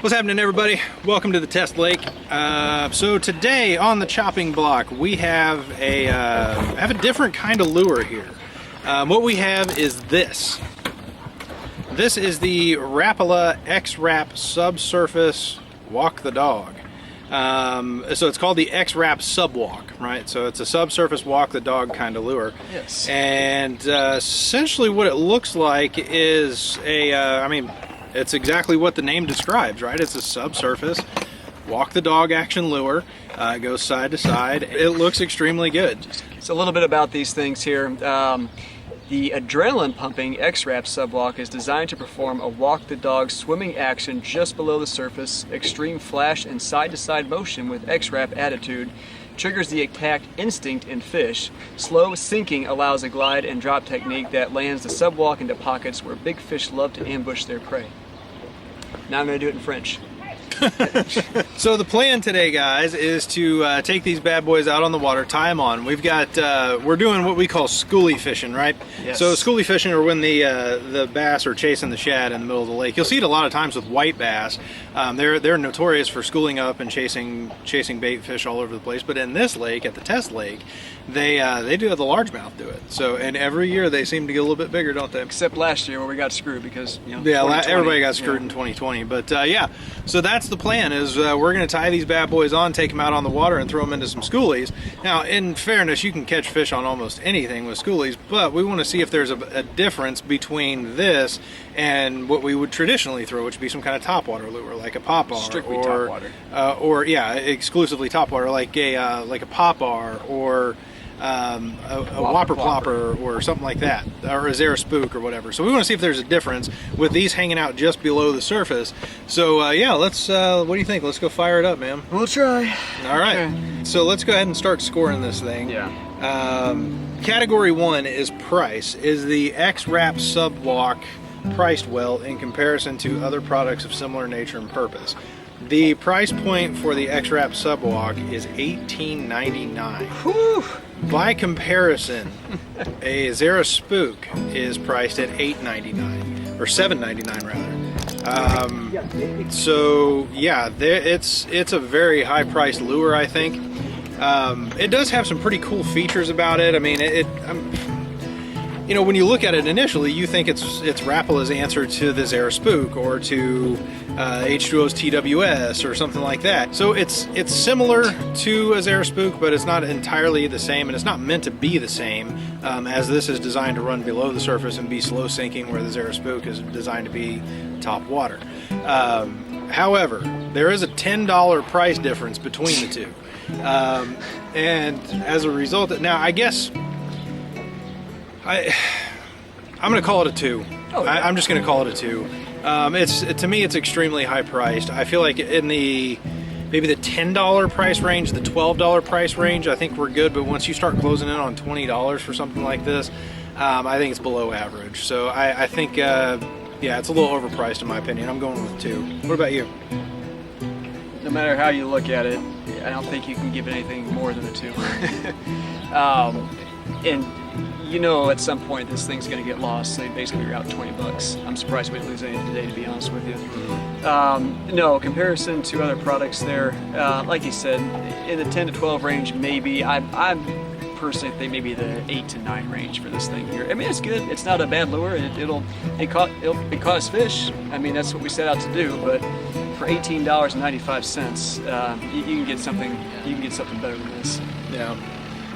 What's happening, everybody? Welcome to the test lake. So today on the chopping block we have a different kind of lure here. What we have is this. This is the Rapala X-Rap Subsurface Walk the Dog. So it's called the X-Rap Subwalk, right? So it's a subsurface walk the dog kind of lure. Yes. And essentially what it looks like is it's exactly what the name describes, right? It's a subsurface walk the dog action lure. It goes side to side. It looks extremely good. So a little bit about these things here. The adrenaline pumping X-Rap Subwalk is designed to perform a walk the dog swimming action just below the surface. Extreme flash and side to side motion with X-Rap attitude triggers the attack instinct in fish. Slow sinking allows a glide and drop technique that lands the subwalk into pockets where big fish love to ambush their prey. Now I'm going to do it in French. So the plan today, guys, is to take these bad boys out on the water, tie them on. We've got we're doing what we call schoolie fishing, right? Yes. So schoolie fishing are when the bass are chasing the shad in the middle of the lake. You'll see it a lot of times with white bass. They're notorious for schooling up and chasing bait fish all over the place. But in this lake, at the test lake, they do have the largemouth do it. So and every year they seem to get a little bit bigger, don't they? Except last year where we got screwed because everybody got screwed in 2020. But yeah, so that's the plan. Is we're going to tie these bad boys on, take them out on the water, and throw them into some schoolies. Now, in fairness, you can catch fish on almost anything with schoolies, but we want to see if there's a difference between this and what we would traditionally throw, which would be some kind of topwater lure, like a popar, strictly or topwater, exclusively topwater, like a popar or a whopper plopper or something like that, or a Zara spook or whatever. So we want to see if there's a difference with these hanging out just below the surface. So yeah, let's what do you think? Let's go fire it up, man. We'll try. All right. Okay. So let's go ahead and start scoring this thing. Yeah. Category 1 is price. Is the X-Rap Subwalk priced well in comparison to other products of similar nature and purpose? The price point for the X-Rap Subwalk is $18.99. Whew. By comparison, a Zara Spook is priced at $8.99 or $7.99 rather. So yeah, it's a very high-priced lure, I think. It does have some pretty cool features about it. I mean, when you look at it initially, you think it's Rapala's answer to the Zara Spook or to H2O's TWS or something like that. So it's similar to a Zara Spook, but it's not entirely the same, and it's not meant to be the same, as this is designed to run below the surface and be slow sinking, where the Zara Spook is designed to be top water. However, there is a $10 price difference between the two, and as a result, now I guess I'm going to call it a 2. Oh, yeah. I'm just going to call it a 2. To me, it's extremely high priced. I feel like in maybe the $10 price range, the $12 price range, I think we're good. But once you start closing in on $20 for something like this, I think it's below average. So I think, yeah, it's a little overpriced in my opinion. I'm going with 2. What about you? No matter how you look at it, I don't think you can give it anything more than a 2. And at some point this thing's going to get lost. So they basically are out $20. I'm surprised we didn't lose any today, to be honest with you. No comparison to other products there. Like you said, in the 10 to 12 range, maybe. I personally think maybe the 8 to 9 range for this thing here. I mean, it's good. It's not a bad lure. It caught fish. I mean, that's what we set out to do. But for $18.95, you can get something. You can get something better than this. Yeah.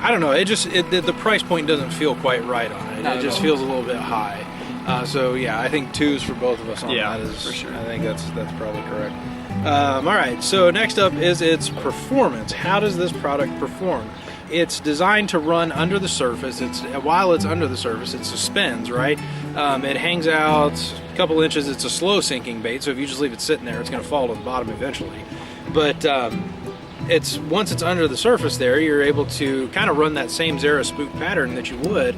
I don't know. The price point doesn't feel quite right on it. It just feels a little bit high. So yeah, I think 2s for both of us on that is for sure. I think that's probably correct. All right. So next up is its performance. How does this product perform? It's designed to run under the surface. While it's under the surface, it suspends, right? It hangs out a couple inches. It's a slow sinking bait, so if you just leave it sitting there, it's going to fall to the bottom eventually. But once it's under the surface there, you're able to kind of run that same Zara Spook pattern that you would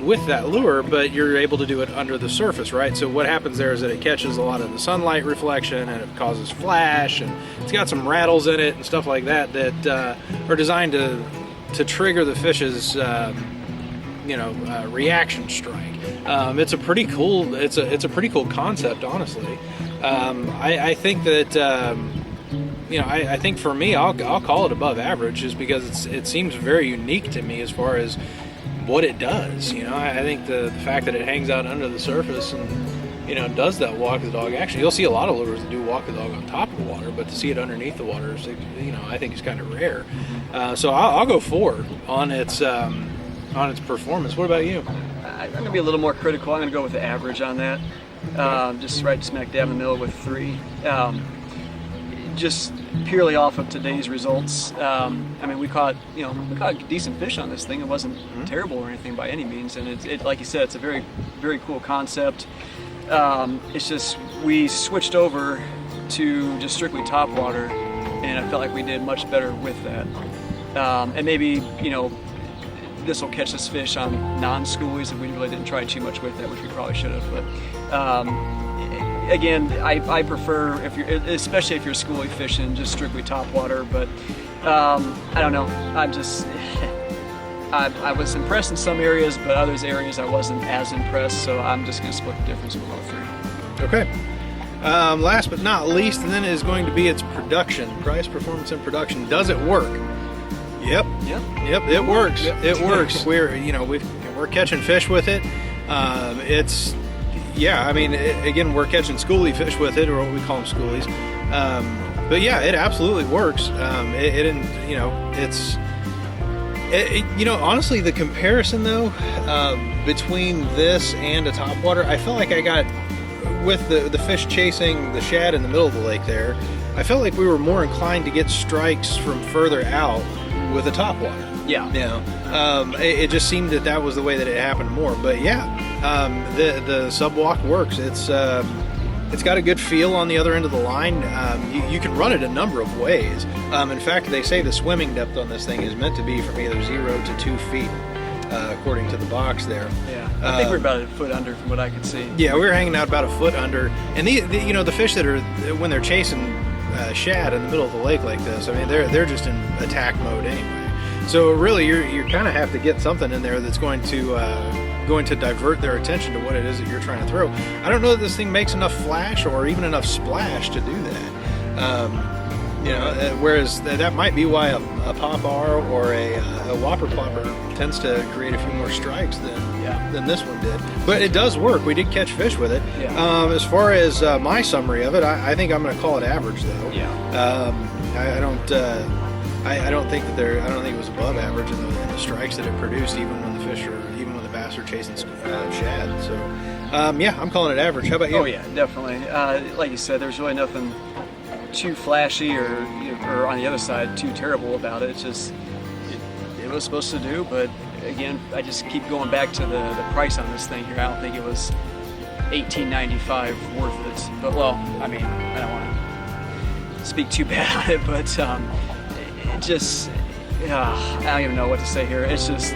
with that lure, but you're able to do it under the surface, right? So what happens there is that it catches a lot of the sunlight reflection and it causes flash, and it's got some rattles in it and stuff like that that are designed to trigger the fish's reaction strike. It's a pretty cool. It's a pretty cool concept, honestly. I think that I think for me, I'll call it above average, just because it seems very unique to me as far as what it does. I think the fact that it hangs out under the surface and does that walk the dog. Actually, you'll see a lot of lures that do walk the dog on top of the water, but to see it underneath the water is, I think it's kind of rare. So I'll go 4 on its performance. What about you? I'm going to be a little more critical. I'm going to go with the average on that. Just right smack dab in the middle with 3. Just purely off of today's results. We caught decent fish on this thing. It wasn't terrible or anything by any means, and it like you said, it's a very, very cool concept. It's just we switched over to just strictly topwater, and I felt like we did much better with that. And maybe this will catch us fish on non-schoolies if we really didn't try too much with that, which we probably should have. But again, I prefer, especially if you're schoolie fishing, just strictly topwater. But I don't know. I was impressed in some areas, but others areas I wasn't as impressed. So I'm just going to split the difference with all 3. Okay. Last but not least, then is going to be its production, price, performance, and production. Does it work? Yep. It works. Yep. It works. We're catching fish with it. Again, we're catching schoolie fish with it, or what we call them, schoolies. But yeah, it absolutely works. Honestly, the comparison though between this and a topwater, I felt like I got, with the fish chasing the shad in the middle of the lake there, I felt like we were more inclined to get strikes from further out with a topwater. Yeah. It just seemed that was the way that it happened more. But yeah, the Subwalk works. It's got a good feel on the other end of the line. You can run it a number of ways. In fact, they say the swimming depth on this thing is meant to be from either 0 to 2 feet, according to the box there. Yeah, I think we're about a foot under from what I could see. Yeah, we were hanging out about a foot under. And the fish that are, when they're chasing shad in the middle of the lake like this, they're just in attack mode anyway. So really, you kind of have to get something in there that's going to divert their attention to what it is that you're trying to throw. I don't know that this thing makes enough flash or even enough splash to do that. Whereas that might be why a pop R or a whopper plopper tends to create a few more strikes than this one did. But it does work. We did catch fish with it. Yeah. As far as my summary of it, I think I'm going to call it average though. Yeah. I don't think it was above average in the strikes that it produced, even when the bass are chasing shad. So I'm calling it average. How about you? Oh yeah, definitely. Like you said, there's really nothing too flashy or on the other side too terrible about it. It's just it was supposed to do. But again, I just keep going back to the price on this thing here. I don't think it was $18.95 worth it. But I don't want to speak too bad on it, but I don't even know what to say here. It's just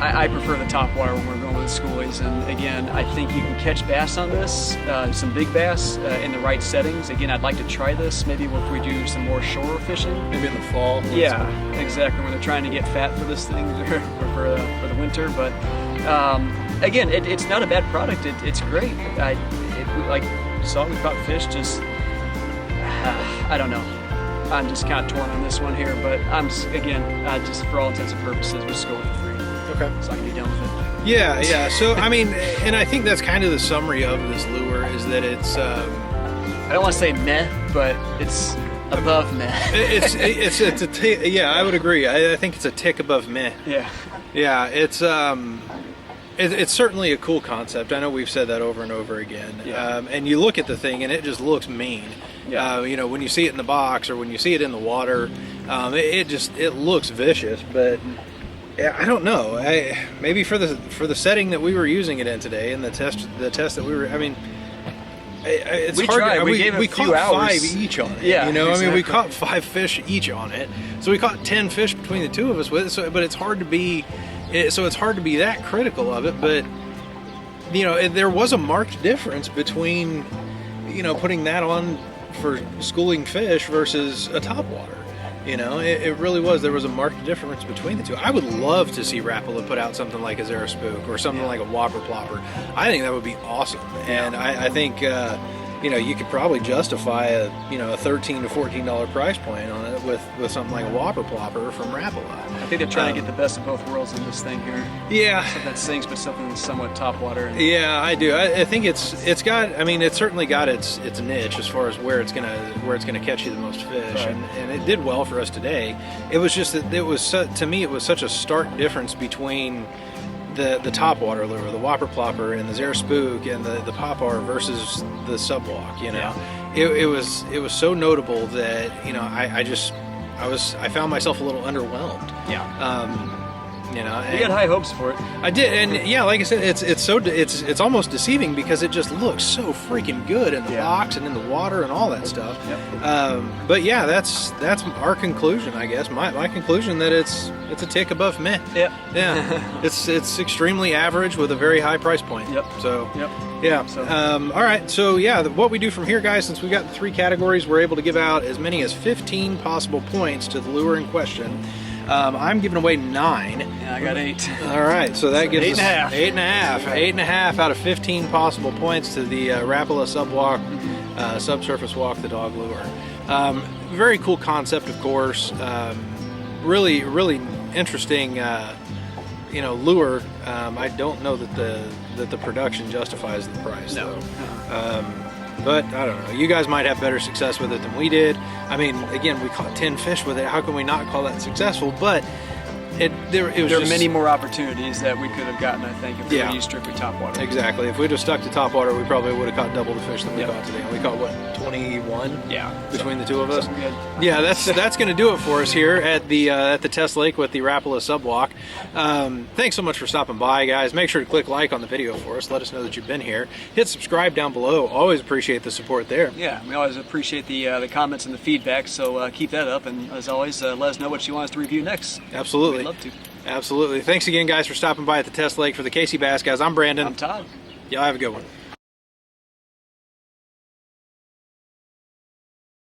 I prefer the topwater when we're going with the schoolies, and again, I think you can catch bass on this, some big bass in the right settings. Again, I'd like to try this maybe if we do some more shore fishing. Maybe in the fall. Yeah, exactly, when they're trying to get fat for this thing or for the winter. But again, it's not a bad product. It's great. Like saw we caught fish. Just I don't know. I'm just kind of torn on this one here, but just for all intents and purposes, we're just going with 3. Okay. So I can be done with it. Yeah. So, and I think that's kind of the summary of this lure, is that it's... I don't want to say meh, but it's above meh. I would agree. I think it's a tick above meh. Yeah. Yeah, it's certainly a cool concept. I know we've said that over and over again. Yeah. And you look at the thing and it just looks mean. Yeah. When you see it in the box or when you see it in the water, it looks vicious. But I don't know. Maybe for the setting that we were using it in today and the test that we were. It's we hard. Tried. We gave it a caught few hours. 5 each on it. Yeah. Exactly. We caught 5 fish each on it. So we caught 10 fish between the two of us with it. So, but it's hard to be. So it's hard to be that critical of it, but there was a marked difference between putting that on for schooling fish versus a topwater. You know, it really was. There was a marked difference between the two. I would love to see Rapala put out something like a Zara Spook or something like a Whopper Plopper. I think that would be awesome. And I think, you know, you could probably justify a $13 to $14 price point on it with something like a Whopper Plopper from Rapala. I think they're trying to get the best of both worlds in this thing here. Yeah. Something that sinks, but something that's somewhat top water. Yeah, I do. I think it's got. I mean, it's certainly got its niche as far as where it's gonna catch you the most fish, Right. and it did well for us today. It was just that to me it was such a stark difference between the top water lure, the Whopper Plopper, and the Zara Spook, and the Popar versus the Subwalk. You know, it was so notable that, you know, I found myself a little underwhelmed. Yeah. You know, You got high hopes for it. I did, and yeah, like I said, it's almost deceiving because it just looks so freaking good in the box and in the water and all that stuff. Yep. But yeah, that's our conclusion, I guess. My conclusion that it's a tick above meh. Yep. Yeah. it's extremely average with a very high price point. Yep. So. Yep. Yeah. So. All right. So yeah, what we do from here, guys, since we got the 3 categories, we're able to give out as many as 15 possible points to the lure in question. I'm giving away 9. Yeah, I got 8. All right, so that gives us 8.5. 8.5 out of 15 possible points to the Rapala Subwalk, subsurface walk the dog lure. Very cool concept, of course. Really, really interesting. You know, lure. I don't know that the production justifies the price, though. But I don't know. You guys might have better success with it than we did. I mean, again, we caught 10 fish with it. How can we not call that successful? But there are many more opportunities that we could have gotten, I think, if we would use strictly top water. Exactly. If we'd have stuck to top water, we probably would have caught double the fish that we caught today. We caught, what, 21? Yeah. Between the two of us? Good. Yeah, that's going to do it for us here at the test lake with the Rapala Subwalk. Thanks so much for stopping by, guys. Make sure to click like on the video for us. Let us know that you've been here. Hit subscribe down below. Always appreciate the support there. Yeah, we always appreciate the comments and the feedback, so keep that up. And as always, let us know what you want us to review next. Absolutely. We'd love to. Absolutely. Thanks again, guys, for stopping by at the test lake for the KCbassguys. I'm Brandon. I'm Todd. Y'all have a good one.